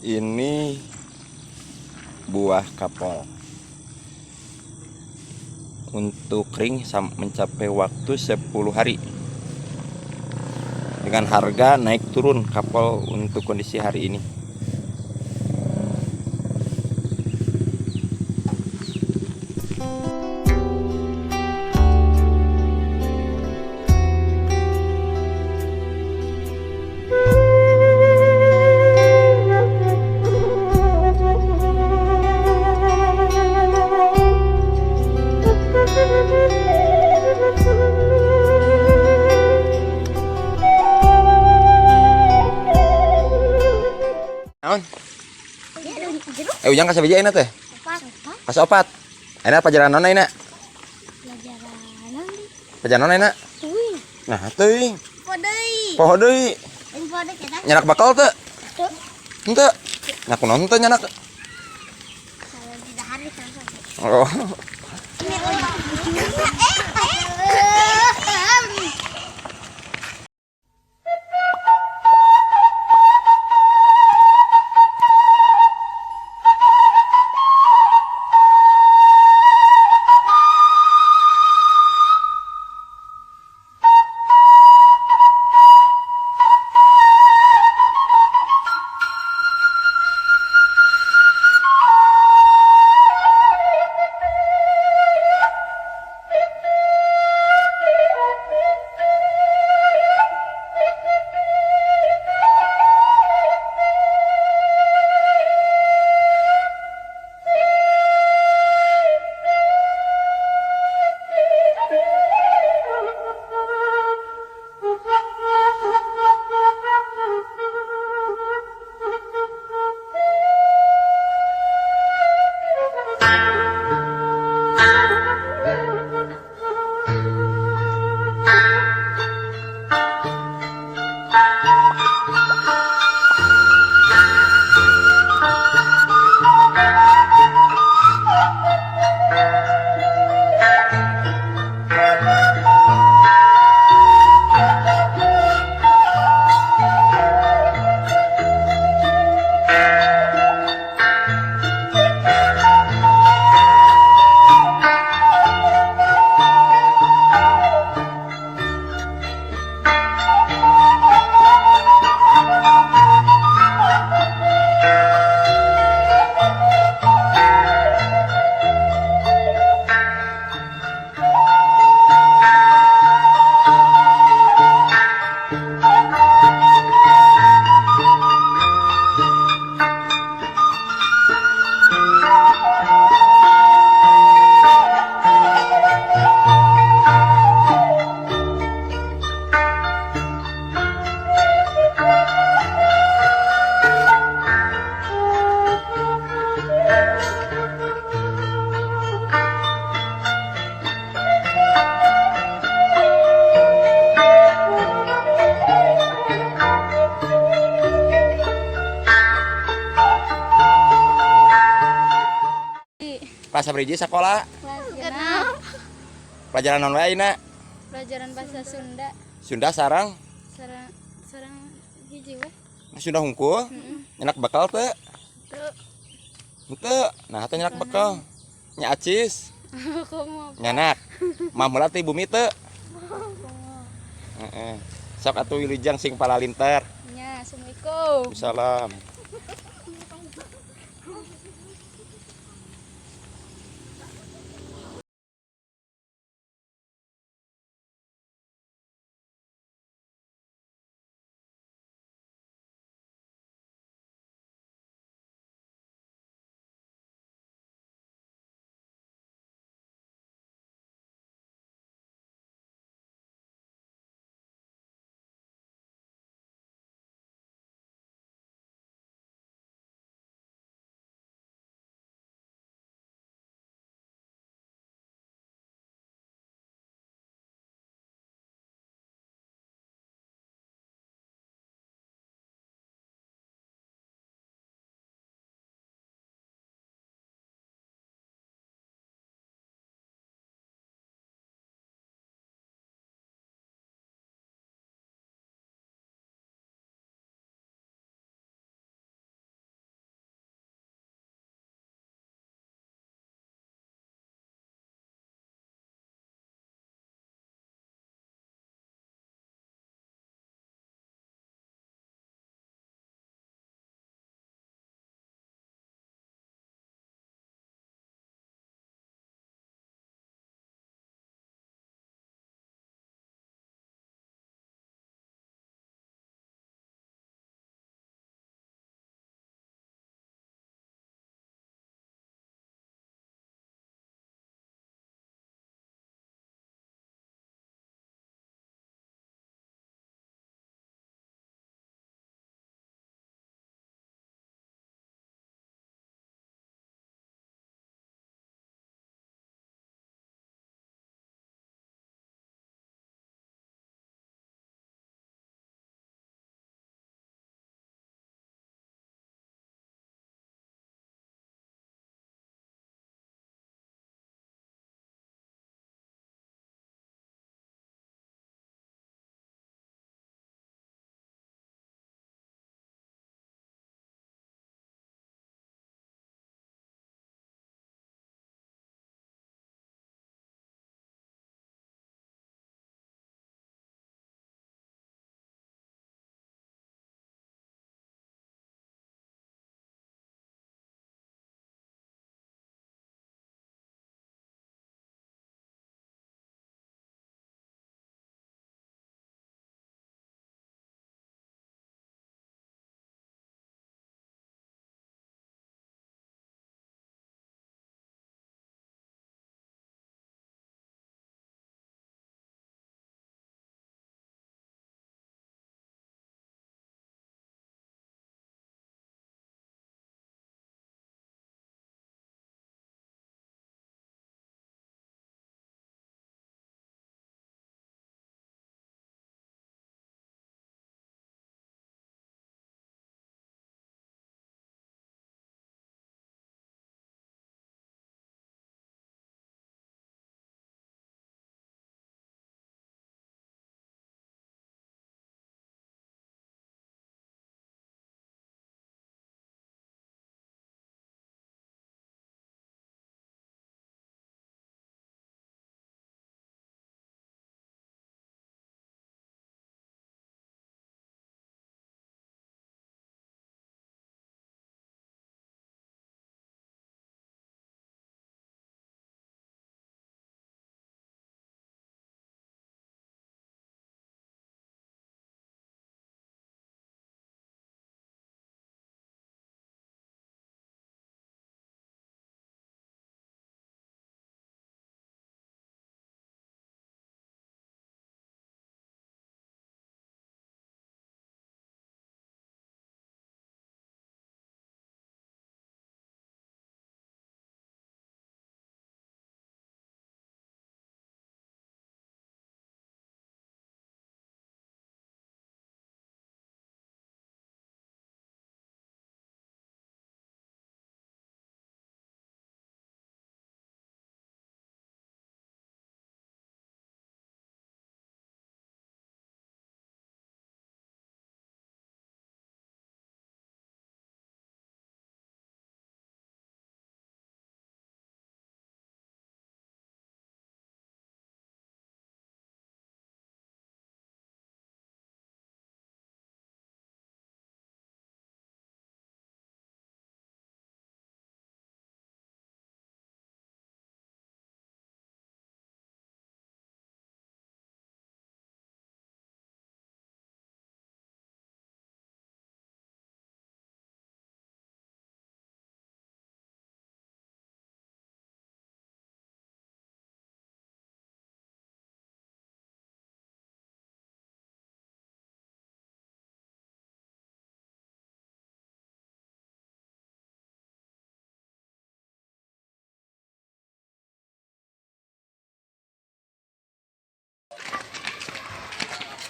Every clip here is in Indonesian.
Ini buah kapal. Untuk kering mencapai waktu 10 hari. Dengan harga naik turun kapal untuk kondisi hari ini. Naon? Ujang kasih biji enak teh. Pas opat. Enak pelajaran nona enak. Pelajaran nona enak. Nah, teuing. Poho deui. Nyanak bakal teu? Henteu. Nyaku naon teu nyanak? Oh. Pas sabriji sekolah. Pelajaran non wae ayeuna? Pelajaran bahasa Sunda. Sunda sarang Hiji we. Sunda hungkul. Nyanak bakal teu? Henteu. Nah, teh nyanak bakal. Nya acis. Nyanak. Mah meula teh bumi teu? Heeh. Sok atuh wilujeng sing palalinter. Nya, assalamualaikum. Salam.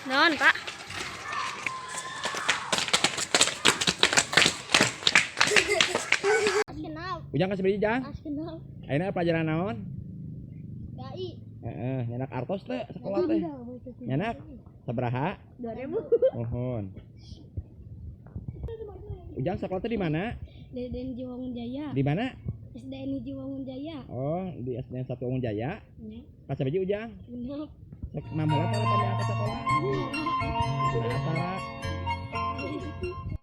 Non, Pak. Ujang kasih beri Jang. Askenal. Ayeuna pelajaran naon? Dai. Nyanak artos teh sekolah teh. Nyanak sabaraha? 2000. Mohon. Ujang sekolah teh di mana? Deden Jiwangun Jaya. Di mana? SDN Jiwangun Jaya. Oh, di SDN 1 Wangun Jaya. Ya. Kasih biji Ujang. Genep. Cek mamulat kalau kami angkat sekolah.